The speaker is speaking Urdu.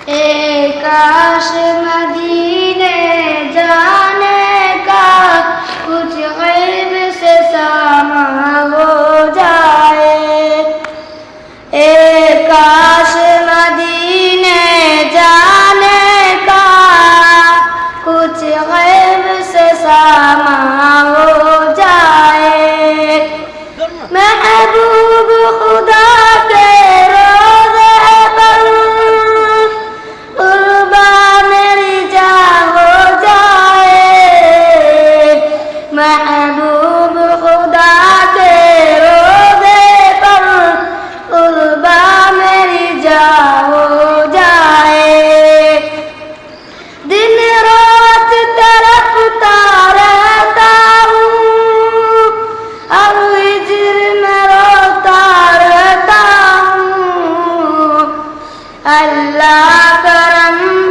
کاش مدینے جانے کا کچھ غیب سے ساماں ہو جائے، کاش مدینے جانے کا کچھ غیب سے ساماں ہو جائے، محبوب خدا کے محبوب خدا کے روضے پر قربا میری جان ہو جائے، دن رات تڑپتا رہتا ہوں، اب ہجر میں روتا رہتا ہوں، اللہ کرم